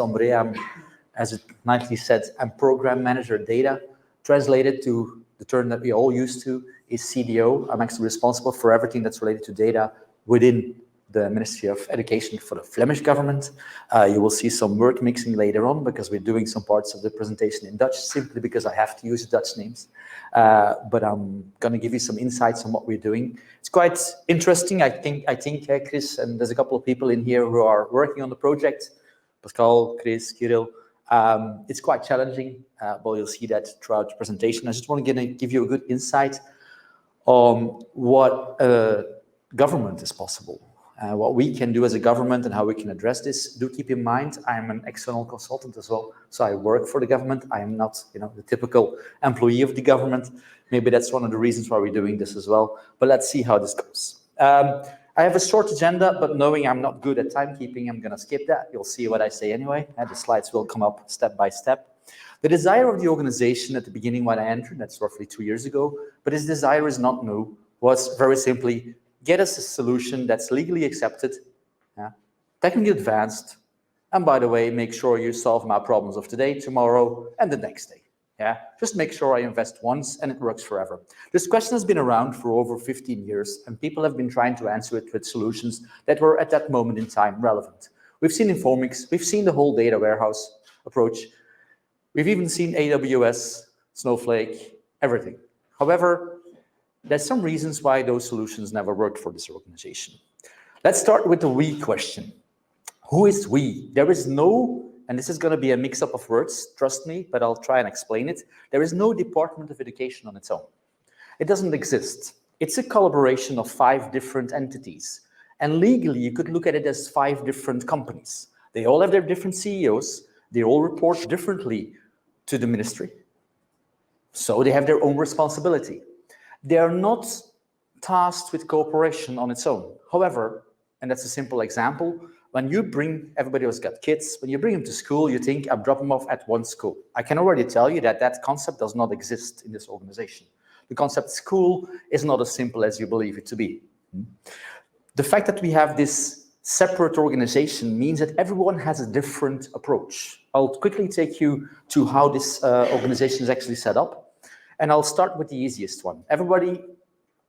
Toon Borre. As it nicely said, I'm program manager data. Translated to the term that we all used to is CDO. I'm actually responsible for everything that's related to data within the Ministry of Education for the Flemish government. You will see some word mixing later on because we're doing some parts of the presentation in Dutch simply because I have to use Dutch names. But I'm going to give you some insights on what we're doing. It's quite interesting. I think Chris, and there's a couple of people in here who are working on the project. Pascal, Chris, Kirill. It's quite challenging, but you'll see that throughout the presentation. I just want to give you a good insight on what government is possible. What we can do as a government and how we can address this. Do keep in mind, I'm an external consultant as well, so I work for the government. I am not, the typical employee of the government. Maybe that's one of the reasons why we're doing this as well. But let's see how this goes. I have a short agenda, but knowing I'm not good at timekeeping, I'm going to skip that. You'll see what I say anyway. The slides will come up step by step. The desire of the organization at the beginning when I entered, that's roughly 2 years ago, but this desire is not new, was very simply get us a solution that's legally accepted, technically advanced, and by the way, make sure you solve my problems of today, tomorrow, and the next day. Just make sure I invest once and it works forever. This question has been around for over 15 years, and people have been trying to answer it with solutions that were at that moment in time relevant. We've seen Informix, we've seen the whole data warehouse approach, we've even seen AWS, Snowflake, everything. However, there's some reasons why those solutions never worked for this organization. Let's start with the we question. Who is we? There is no, and this is going to be a mix-up of words, trust me, but I'll try and explain it. There is no Department of Education on its own. It doesn't exist. It's a collaboration of 5 different entities. And legally, you could look at it as 5 different companies. They all have their different CEOs. They all report differently to the ministry. So they have their own responsibility. They are not tasked with cooperation on its own. However, and that's a simple example, when you bring, everybody who's got kids, when you bring them to school, you think, I'm dropping them off at one school. I can already tell you that that concept does not exist in this organization. The concept school is not as simple as you believe it to be. The fact that we have this separate organization means that everyone has a different approach. I'll quickly take you to how this organization is actually set up. And I'll start with the easiest one. Everybody,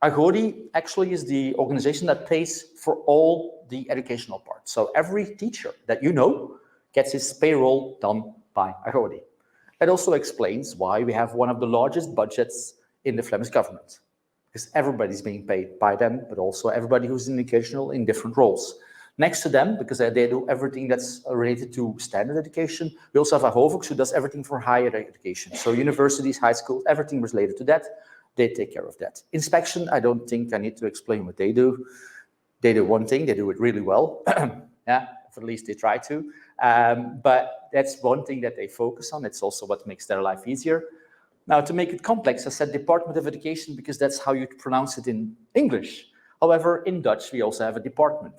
Agodi actually is the organization that pays for all the educational part. So every teacher that you know gets his payroll done by Agodi. It also explains why we have one of the largest budgets in the Flemish government, because everybody's being paid by them, but also everybody who's in educational in different roles. Next to them, because they do everything that's related to standard education, we also have a HOVOX who does everything for higher education. So universities, high schools, everything related to that, they take care of that. Inspection, I don't think I need to explain what they do. They do one thing, they do it really well. At least they try to. But that's one thing that they focus on. It's also what makes their life easier. Now, to make it complex, I said Department of Education because that's how you pronounce it in English. However, in Dutch, we also have a department.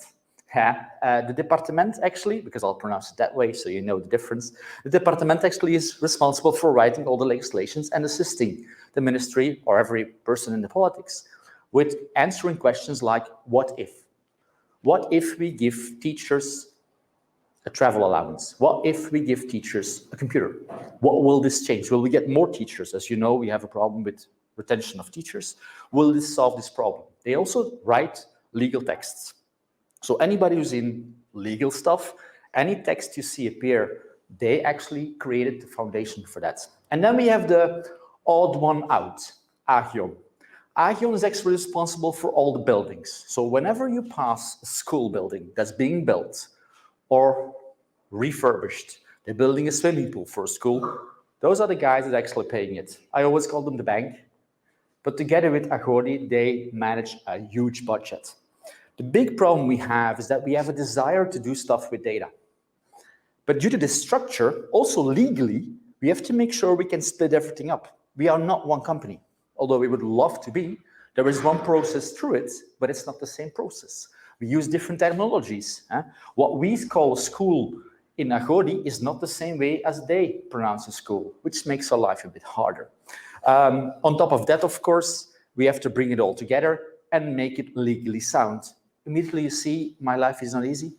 The department actually, because I'll pronounce it that way so you know the difference, the department actually is responsible for writing all the legislations and assisting the ministry or every person in the politics with answering questions like, what if? What if we give teachers a travel allowance? What if we give teachers a computer? What will this change? Will we get more teachers? As you know, we have a problem with retention of teachers. Will this solve this problem? They also write legal texts. So anybody who's in legal stuff, any text you see appear, they actually created the foundation for that. And then we have the odd one out, Agion. Agion is actually responsible for all the buildings. So whenever you pass a school building that's being built or refurbished, they're building a swimming pool for a school, those are the guys that are actually paying it. I always call them the bank. But together with Agodi, they manage a huge budget. The big problem we have is that we have a desire to do stuff with data. But due to this structure, also legally, we have to make sure we can split everything up. We are not one company, although we would love to be. There is one process through it, but it's not the same process. We use different terminologies. What we call a school in Agodi is not the same way as they pronounce a school, which makes our life a bit harder. On top of that, of course, we have to bring it all together and make it legally sound. Immediately you see, my life is not easy.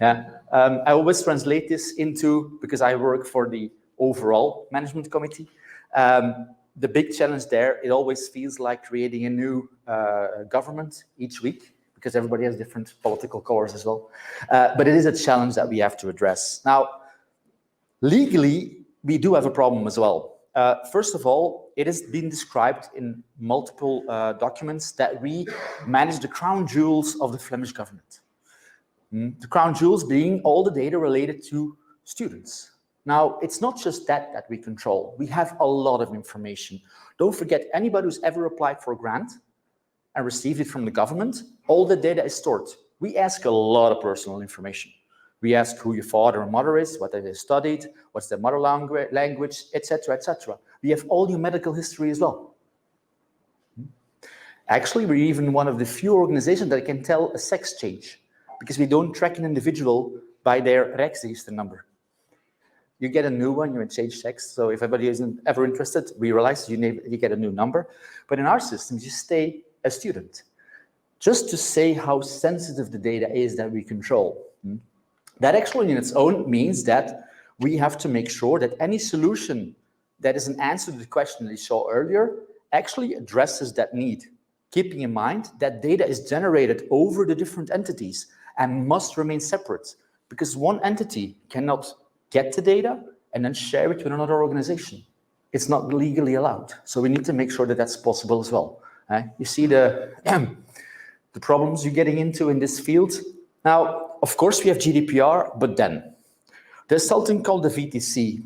Yeah, I always translate this into, because I work for the overall management committee, the big challenge there, it always feels like creating a new government each week, because everybody has different political colors as well. But it is a challenge that we have to address. Now, legally, we do have a problem as well. First of all, it has been described in multiple documents that we manage the crown jewels of the Flemish government. The crown jewels being all the data related to students. Now, it's not just that we control. We have a lot of information. Don't forget, anybody who's ever applied for a grant and received it from the government, all the data is stored. We ask a lot of personal information. We ask who your father or mother is, what they studied, what's their mother language, etc., etc. We have all your medical history as well. Actually, we're even one of the few organizations that can tell a sex change, because we don't track an individual by their Rijksregister number. You get a new one, you change sex. So if anybody isn't ever interested, we realize you get a new number. But in our systems, you stay a student. Just to say how sensitive the data is that we control. That actually in its own means that we have to make sure that any solution that is an answer to the question that you saw earlier actually addresses that need, keeping in mind that data is generated over the different entities and must remain separate, because one entity cannot get the data and then share it with another organization. It's not legally allowed. So we need to make sure that that's possible as well. You see the problems you're getting into in this field. Now, of course, we have GDPR, but then there's something called the VTC.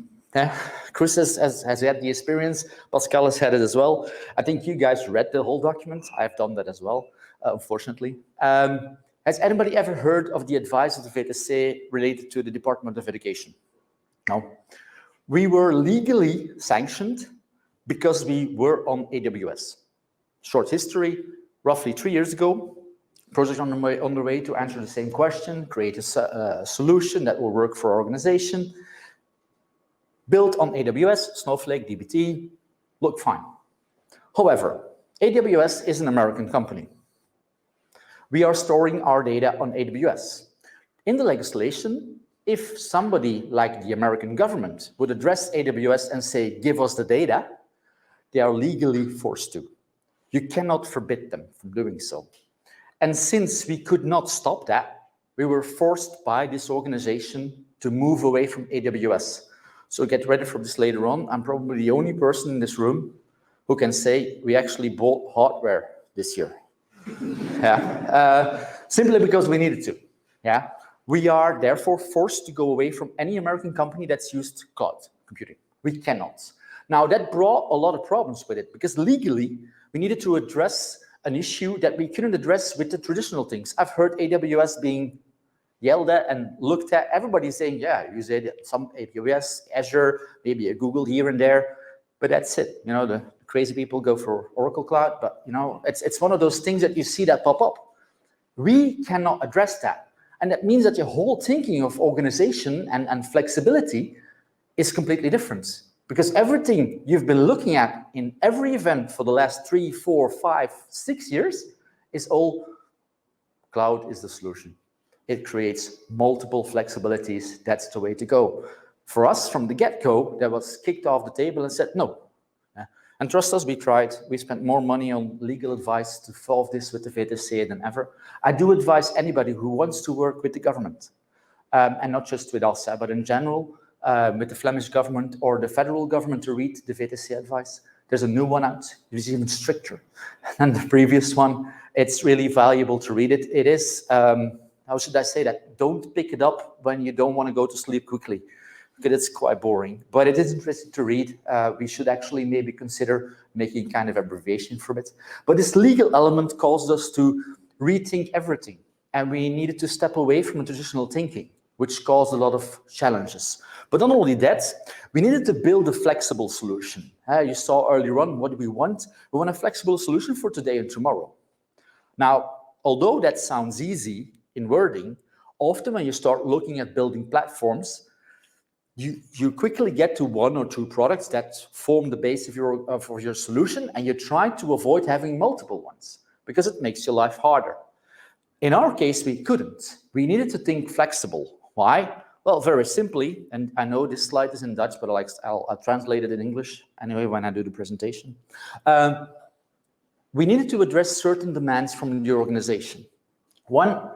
Chris has had the experience. Pascal has had it as well. I think you guys read the whole document. I've done that as well, unfortunately. Has anybody ever heard of the advice of the VTC related to the Department of Education? No. We were legally sanctioned because we were on AWS. Short history, roughly 3 years ago, project on the way to answer the same question, create a solution that will work for our organization. Built on AWS, Snowflake, dbt, look fine. However, AWS is an American company. We are storing our data on AWS. In the legislation, if somebody like the American government would address AWS and say, give us the data, they are legally forced to. You cannot forbid them from doing so. And since we could not stop that, we were forced by this organization to move away from AWS. So get ready for this later on. I'm probably the only person in this room who can say we actually bought hardware this year. Simply because we needed to. We are therefore forced to go away from any American company that's used cloud computing. We cannot. Now that brought a lot of problems with it, because legally we needed to address an issue that we couldn't address with the traditional things. I've heard AWS being yelled at and looked at. Everybody's saying, yeah, use some AWS, Azure, maybe a Google here and there, but that's it. You know, the crazy people go for Oracle Cloud, but you know, it's one of those things that you see that pop up. We cannot address that. And that means that your whole thinking of organization and flexibility is completely different. Because everything you've been looking at in every event for the last 3, 4, 5, 6 years is all cloud is the solution. It creates multiple flexibilities. That's the way to go. For us, from the get-go, that was kicked off the table and said, no. And trust us, we tried. We spent more money on legal advice to solve this with the VTC than ever. I do advise anybody who wants to work with the government, and not just with us, but in general, with the Flemish government or the federal government, to read the VTC advice. There's a new one out. It is even stricter than the previous one. It's really valuable to read it. It is, how should I say that? Don't pick it up when you don't want to go to sleep quickly, because it's quite boring. But it is interesting to read. We should actually maybe consider making kind of abbreviation from it. But this legal element caused us to rethink everything. And we needed to step away from traditional thinking, which caused a lot of challenges. But not only that, we needed to build a flexible solution. You saw earlier on, what do we want? We want a flexible solution for today and tomorrow. Now, although that sounds easy in wording, often when you start looking at building platforms, you quickly get to 1 or 2 products that form the base of your solution, and you try to avoid having multiple ones, because it makes your life harder. In our case, we couldn't. We needed to think flexible. Why? Well, very simply, and I know this slide is in Dutch, but I'll translate it in English anyway when I do the presentation. We needed to address certain demands from the organization. One,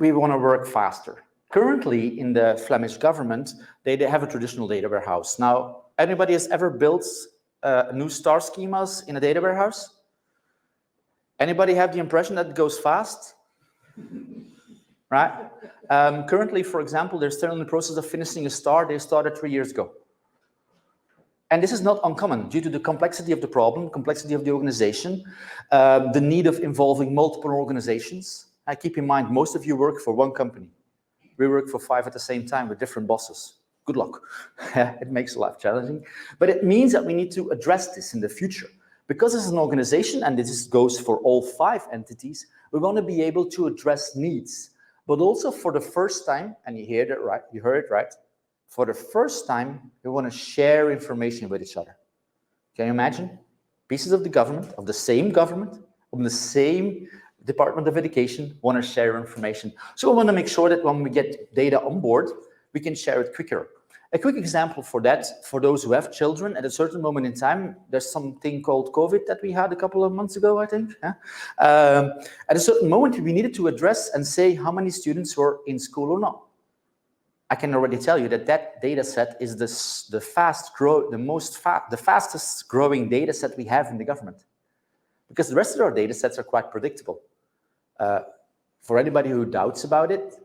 we want to work faster. Currently, in the Flemish government, they have a traditional data warehouse. Now, anybody has ever built new star schemas in a data warehouse? Anybody have the impression that it goes fast? Right? Currently, for example, they're still in the process of finishing a star they started 3 years ago. And this is not uncommon due to the complexity of the problem, complexity of the organization, the need of involving multiple organizations. I keep in mind, most of you work for one company. We work for 5 at the same time with different bosses. Good luck. It makes life challenging. But it means that we need to address this in the future. Because as an organization, and this goes for all 5 entities, we want to be able to address needs. But also for the first time, and you heard it right, for the first time, we want to share information with each other. Can you imagine? Pieces of the government, of the same Department of Education, want to share information. So we want to make sure that when we get data on board, we can share it quicker. A quick example for that, for those who have children, at a certain moment in time, there's something called COVID that we had a couple of months ago, I think. Yeah? At a certain moment, we needed to address and say how many students were in school or not. I can already tell you that that data set is the fastest growing data set we have in the government. Because the rest of our data sets are quite predictable. For anybody who doubts about it,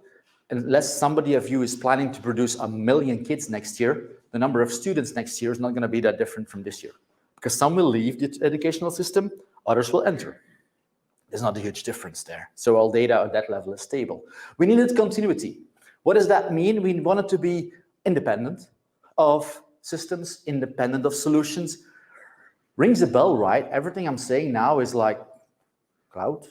unless somebody of you is planning to produce 1 million kids next year, the number of students next year is not going to be that different from this year. Because some will leave the educational system, others will enter. There's not a huge difference there. So all data at that level is stable. We needed continuity. What does that mean? We wanted to be independent of systems, independent of solutions. Rings a bell, right? Everything I'm saying now is like cloud.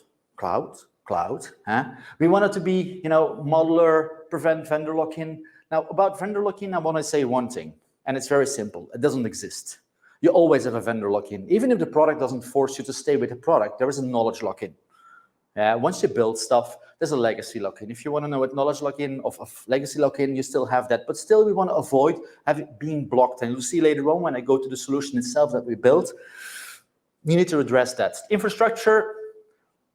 Huh? We wanted to be, modular, prevent vendor lock-in. Now, about vendor lock-in, I want to say one thing, and it's very simple. It doesn't exist. You always have a vendor lock-in. Even if the product doesn't force you to stay with the product, there is a knowledge lock-in. Once you build stuff, there's a legacy lock-in. If you want to know what knowledge lock-in of legacy lock-in, you still have that. But still, we want to avoid having being blocked. And you'll see later on when I go to the solution itself that we built, you need to address that. Infrastructure,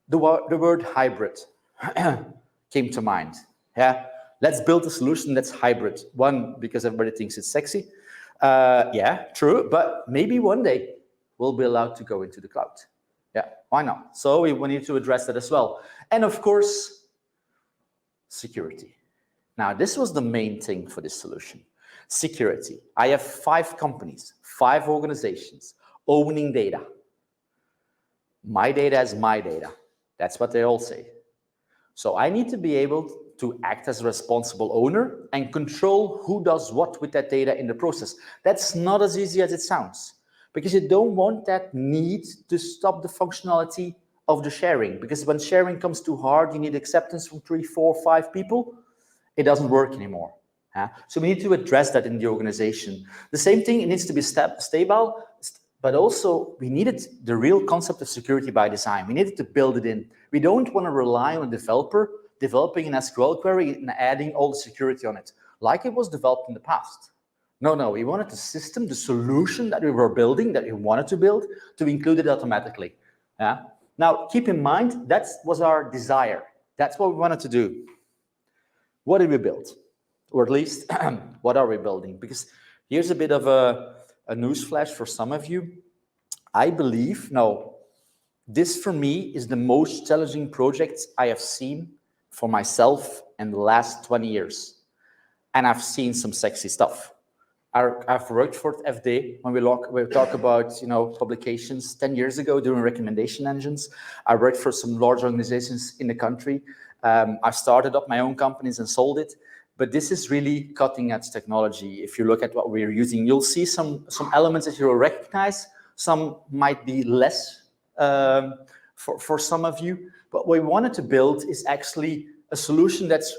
the word hybrid came to mind. Yeah, let's build a solution that's hybrid. One, because everybody thinks it's sexy. Yeah, true. But maybe one day we'll be allowed to go into the cloud. Yeah, why not? So we need to address that as well. And of course, security. Now, this was the main thing for this solution. Security. I have 5 companies, 5 organizations owning data. My data is my data. That's what they all say. So I need to be able to act as a responsible owner and control who does what with that data in the process. That's not as easy as it sounds, because you don't want that need to stop the functionality of the sharing. Because when sharing comes too hard, you need acceptance from 3, 4, 5 people. It doesn't work anymore. So we need to address that in the organization. The same thing, it needs to be stable, but also we needed the real concept of security by design. We needed to build it in. We don't want to rely on a developer developing an SQL query and adding all the security on it, like it was developed in the past. No, we wanted the system, the solution that we were building, that we wanted to build, to include it automatically. Now, keep in mind, that was our desire. That's what we wanted to do. What did we build? Or at least, what are we building? Because here's a bit of a newsflash for some of you. I believe, this for me is the most challenging project I have seen for myself in the last 20 years. And I've seen some sexy stuff. I've worked for FD when we talk about publications 10 years ago doing recommendation engines. I worked for some large organizations in the country. I started up my own companies and sold it. But this is really cutting edge technology. If you look at what we're using, you'll see some elements that you'll recognize. Some might be less for some of you. But what we wanted to build is actually a solution that's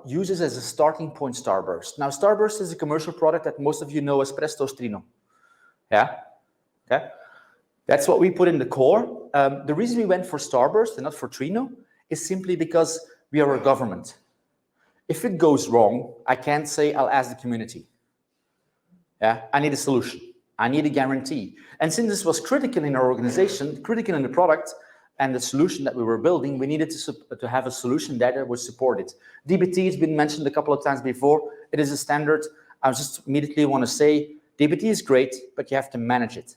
uses as a starting point Starburst. Now, Starburst is a commercial product that most of you know as Presto's Trino. Yeah? Okay. That's what we put in the core. The reason we went for Starburst and not for Trino is simply because We are a government. If it goes wrong, I can't say I'll ask the community. Yeah, I need a solution. I need a guarantee. And since this was critical in our organization, critical in the product and the solution that we were building, we needed to have a solution that would support it. DBT has been mentioned a couple of times before. It is a standard. I just immediately want to say, DBT is great, but you have to manage it.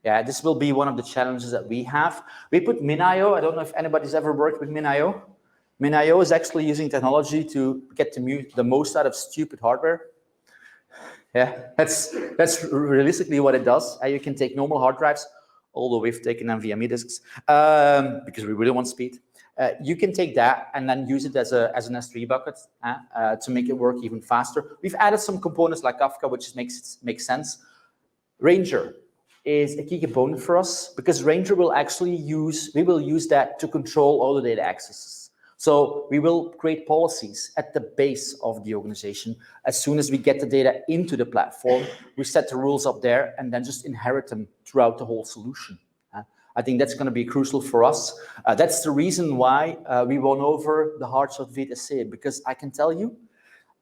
Yeah, this will be one of the challenges that we have. We put MinIO. I don't know if anybody's ever worked with MinIO. MinIO is actually using technology to get the most out of stupid hardware. Yeah, that's realistically what it does. You can take normal hard drives, although we've taken NVMe disks because we really want speed. You can take that and then use it as an S3 bucket to make it work even faster. We've added some components like Kafka, which makes sense. Ranger is a key component for us because Ranger will actually we will use that to control all the data accesses. So we will create policies at the base of the organization. As soon as we get the data into the platform, we set the rules up there and then just inherit them throughout the whole solution. I think that's going to be crucial for us. That's the reason why we won over the hearts of VTC, because I can tell you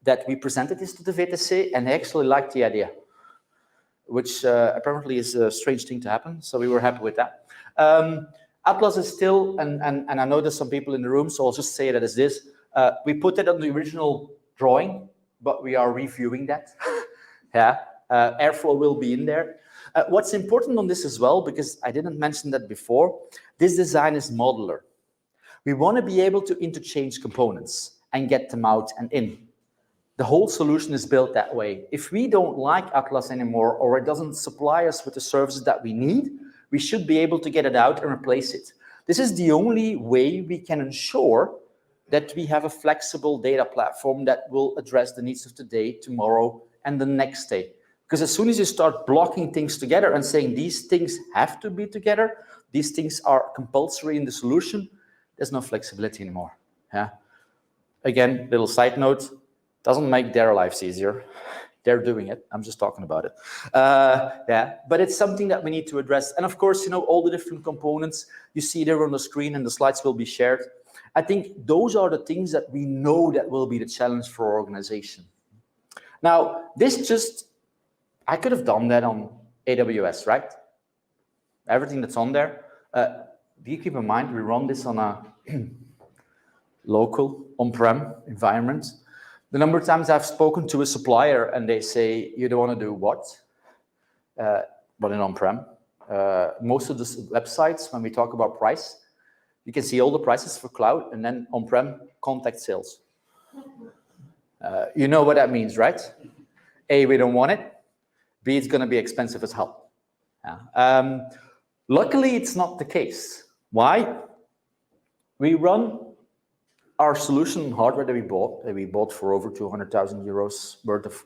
that we presented this to the VTC and they actually liked the idea, which apparently is a strange thing to happen. So we were happy with that. Atlas is still, and I know there's some people in the room, so I'll just say that as this. We put it on the original drawing, but we are reviewing that. Yeah, Airflow will be in there. What's important on this as well, because I didn't mention that before, this design is modular. We want to be able to interchange components and get them out and in. The whole solution is built that way. If we don't like Atlas anymore, or it doesn't supply us with the services that we need, we should be able to get it out and replace it. This is the only way we can ensure that we have a flexible data platform that will address the needs of today, tomorrow, and the next day. Because as soon as you start blocking things together and saying these things have to be together, these things are compulsory in the solution, there's no flexibility anymore. Yeah. Again, little side note, doesn't make their lives easier. They're doing it. I'm just talking about it. Yeah, but it's something that we need to address. And of course, all the different components you see there on the screen, and the slides will be shared. I think those are the things that we know that will be the challenge for our organization. Now, I could have done that on AWS, right? Everything that's on there. Do you keep in mind we run this on a local on-prem environment? The number of times I've spoken to a supplier and they say, you don't want to do what? But in on-prem. Most of the websites, when we talk about price, you can see all the prices for cloud, and then on-prem, contact sales. You know what that means, right? A, we don't want it. B, it's going to be expensive as hell. Luckily, it's not the case. Why? We run our solution hardware that we bought for over 200,000 euros worth of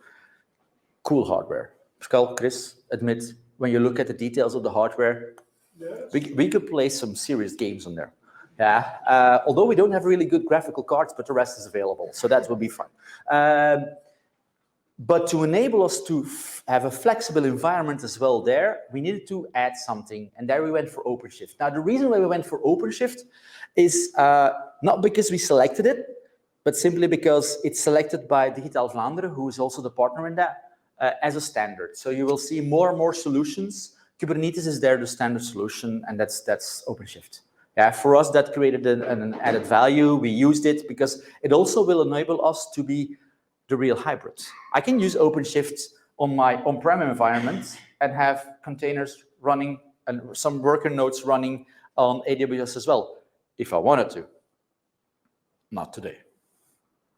cool hardware. Pascal, Chris, admit, when you look at the details of the hardware, yes, we could play some serious games on there. Yeah, although we don't have really good graphical cards, but the rest is available, so that will be fun. But to enable us to have a flexible environment as well there, we needed to add something, and there we went for OpenShift. Now, the reason why we went for OpenShift is not because we selected it, but simply because it's selected by Digital Vlaanderen, who is also the partner in that, as a standard. So you will see more and more solutions. Kubernetes is there, the standard solution, and that's OpenShift. Yeah, for us, that created an added value. We used it because it also will enable us to be the real hybrids. I can use OpenShift on my on-prem environment and have containers running and some worker nodes running on AWS as well, if I wanted to. Not today.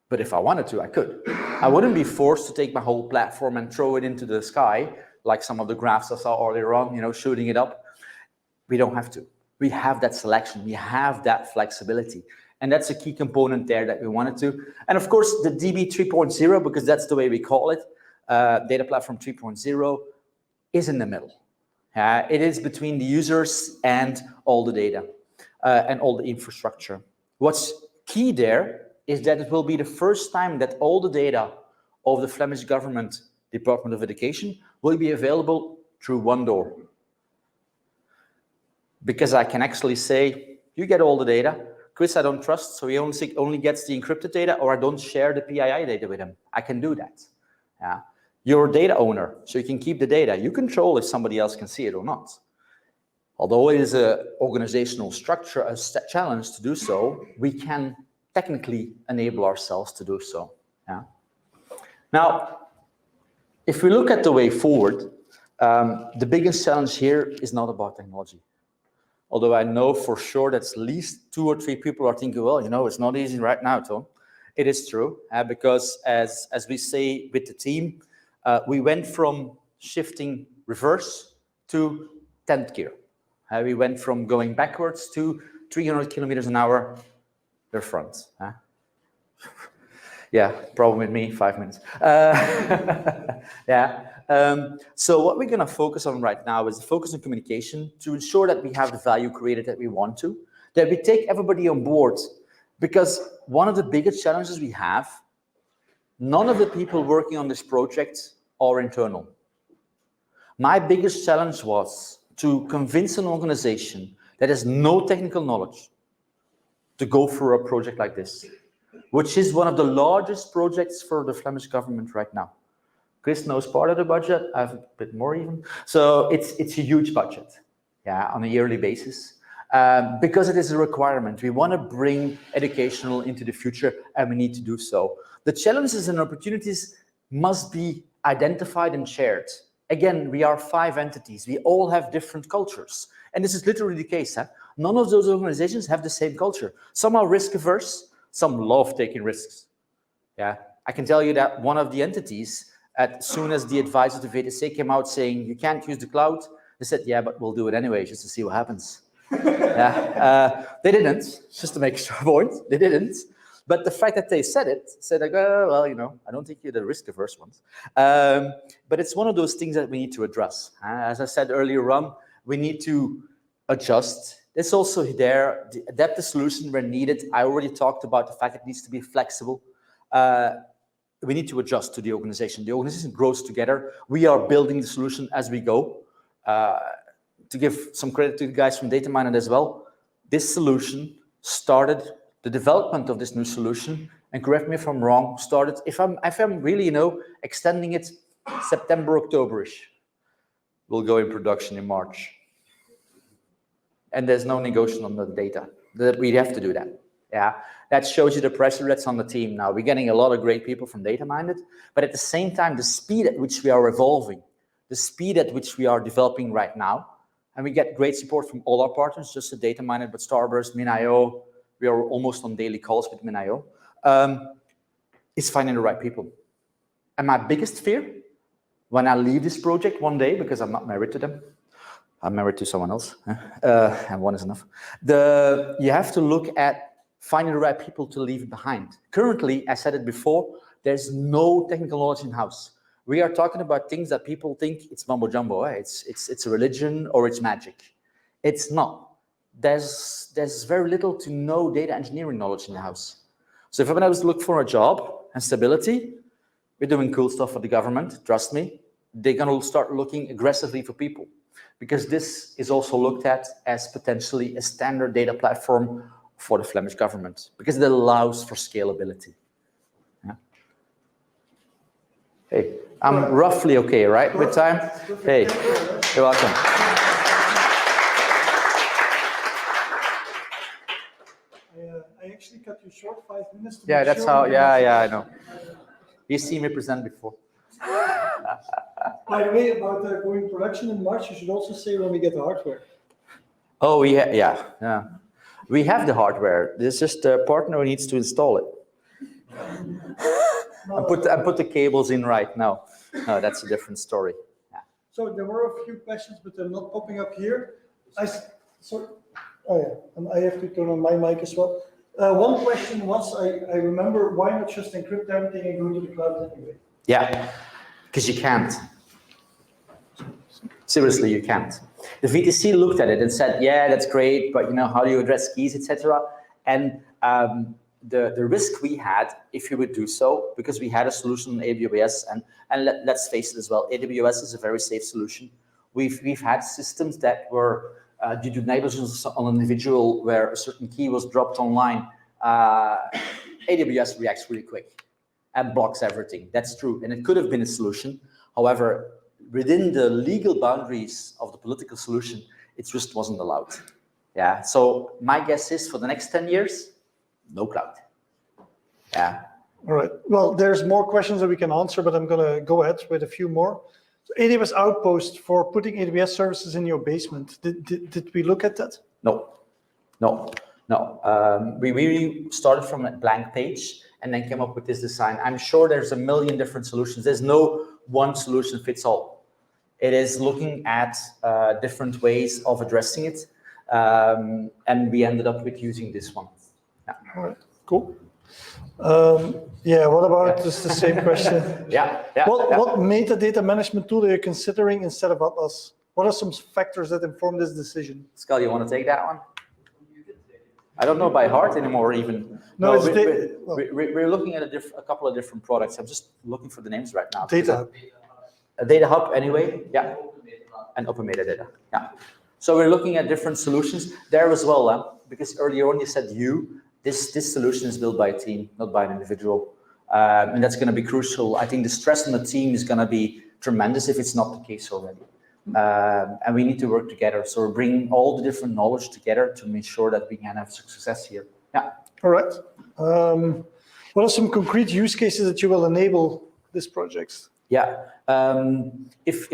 But if I wanted to, I could. I wouldn't be forced to take my whole platform and throw it into the sky, like some of the graphs I saw earlier on, shooting it up. We don't have to. We have that selection. We have that flexibility. And that's a key component there that we wanted to. And of course, the DB 3.0, because that's the way we call it, Data Platform 3.0, is in the middle. It is between the users and all the data and all the infrastructure. What's key there is that it will be the first time that all the data of the Flemish Government Department of Education will be available through one door. Because I can actually say, you get all the data, Chris, I don't trust, so he only gets the encrypted data, or I don't share the PII data with him. I can do that. Yeah. You're a data owner, so you can keep the data. You control if somebody else can see it or not. Although it is an organizational structure, a challenge to do so, we can technically enable ourselves to do so. Yeah. Now, if we look at the way forward, the biggest challenge here is not about technology. Although I know for sure that at least 2 or 3 people are thinking, well, you know, it's not easy right now, Tom. It is true, because as we say with the team, we went from shifting reverse to 10th gear. We went from going backwards to 300 kilometers an hour, the front. Yeah, problem with me, 5 minutes. Yeah. So what we're going to focus on right now is the focus on communication to ensure that we have the value created that we want to, that we take everybody on board. Because one of the biggest challenges we have, none of the people working on this project are internal. My biggest challenge was to convince an organization that has no technical knowledge to go for a project like this, which is one of the largest projects for the Flemish government right now. Chris knows part of the budget, I have a bit more even. So it's a huge budget, yeah, on a yearly basis, because it is a requirement. We want to bring educational into the future, and we need to do so. The challenges and opportunities must be identified and shared. Again, we are 5 entities. We all have different cultures. And this is literally the case. None of those organizations have the same culture. Some are risk averse, some love taking risks. Yeah, I can tell you that one of the entities, as soon as the advisor to VTC came out saying, you can't use the cloud, they said, yeah, but we'll do it anyway, just to see what happens. Yeah, they didn't, just to make sure point, they didn't. But the fact that they said it, said like, oh, well, you know, I don't think you're the risk averse ones. But it's one of those things that we need to address. As I said earlier on, we need to adjust. It's also there, adapt the solution where needed. I already talked about the fact it needs to be flexible. We need to adjust to the organization. The organization grows together. We are building the solution as we go. To give some credit to the guys from DataMind as well, this solution started, the development of this new solution, and correct me if I'm wrong, started, if I'm really, you know, extending it September, October-ish. We'll go in production in March. And there's no negotiation on the data. We have to do that. Yeah, that shows you the pressure that's on the team now. We're getting a lot of great people from DataMind, but at the same time, the speed at which we are evolving, the speed at which we are developing right now, and we get great support from all our partners, just the DataMind, but Starburst, MinIO, we are almost on daily calls with MinIO, is finding the right people. And my biggest fear, when I leave this project one day, because I'm not married to them, I'm married to someone else, and one is enough. You have to look at finding the right people to leave behind. Currently, I said it before, there's no technical knowledge in-house. We are talking about things that people think it's mumbo jumbo, it's a religion or it's magic. It's not. There's very little to no data engineering knowledge in the house. So if I was to look for a job and stability, we're doing cool stuff for the government, trust me, they're gonna start looking aggressively for people, because this is also looked at as potentially a standard data platform for the Flemish government, because it allows for scalability. Yeah. Hey, I'm roughly okay, right, with time? Hey, you're welcome. I actually cut you short, 5 minutes. Yeah, that's how, yeah, I know. You've seen me present before. By the way, about going production in March, you should also say when we get the hardware. Oh, yeah. We have the hardware. There's just a partner who needs to install it. And put the cables in right now. No, that's a different story. Yeah. So there were a few questions, but they're not popping up here. Oh yeah, and I have to turn on my mic as well. One question was, I remember, why not just encrypt everything and go to the cloud anyway? Yeah, because you can't. Seriously, you can't. The VTC looked at it and said, yeah, that's great, but you know, how do you address keys, etc. And the risk we had, if you would do so, because we had a solution on AWS, and let's face it as well, AWS is a very safe solution. We've had systems that were due to negligence on an individual where a certain key was dropped online, AWS reacts really quick and blocks everything. That's true, and it could have been a solution. However, within the legal boundaries of the political solution, it just wasn't allowed. Yeah, so my guess is for the next 10 years, no cloud. Yeah. All right. Well, there's more questions that we can answer, but I'm going to go ahead with a few more. So AWS Outpost for putting AWS services in your basement. Did we look at that? No. We really started from a blank page and then came up with this design. I'm sure there's a million different solutions. There's no one solution fits all. It is looking at different ways of addressing it. And we ended up with using this one. Yeah. All right, cool. Yeah, what about just the same question? What metadata management tool are you considering instead of Atlas? What are some factors that inform this decision? Skal, you want to take that one? I don't know by heart anymore even. No, we're looking at a couple of different products. I'm just looking for the names right now. Data Hub. A Data Hub anyway, yeah. And Open Metadata, yeah. So we're looking at different solutions there as well, because earlier on you said this solution is built by a team, not by an individual. And that's going to be crucial. I think the stress on the team is going to be tremendous if it's not the case already. And we need to work together. So we're bringing all the different knowledge together to make sure that we can have success here. Yeah. All right. What are some concrete use cases that you will enable this project? Yeah. If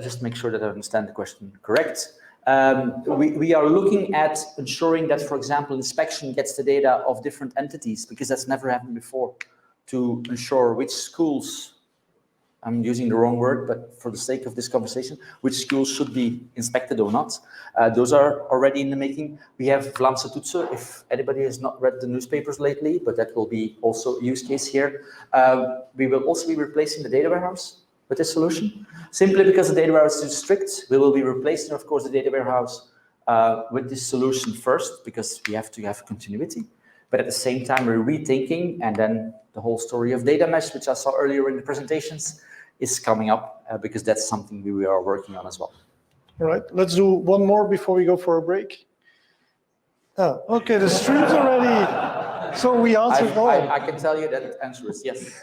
just make sure that I understand the question correct. We are looking at ensuring that, for example, inspection gets the data of different entities, because that's never happened before, to ensure which schools, I'm using the wrong word, but for the sake of this conversation, which schools should be inspected or not. Those are already in the making. We have Vlaamse Toetsen, if anybody has not read the newspapers lately, but that will be also a use case here. We will also be replacing the data warehouse with this solution. Simply because the data warehouse is strict, we will be replacing, of course, the data warehouse with this solution first, because we have to have continuity. But at the same time, we're rethinking, and then the whole story of data mesh, which I saw earlier in the presentations, is coming up, because that's something we are working on as well. All right, let's do one more before we go for a break. Oh, okay, the stream's already. So we answered all. I can tell you that the answer is yes.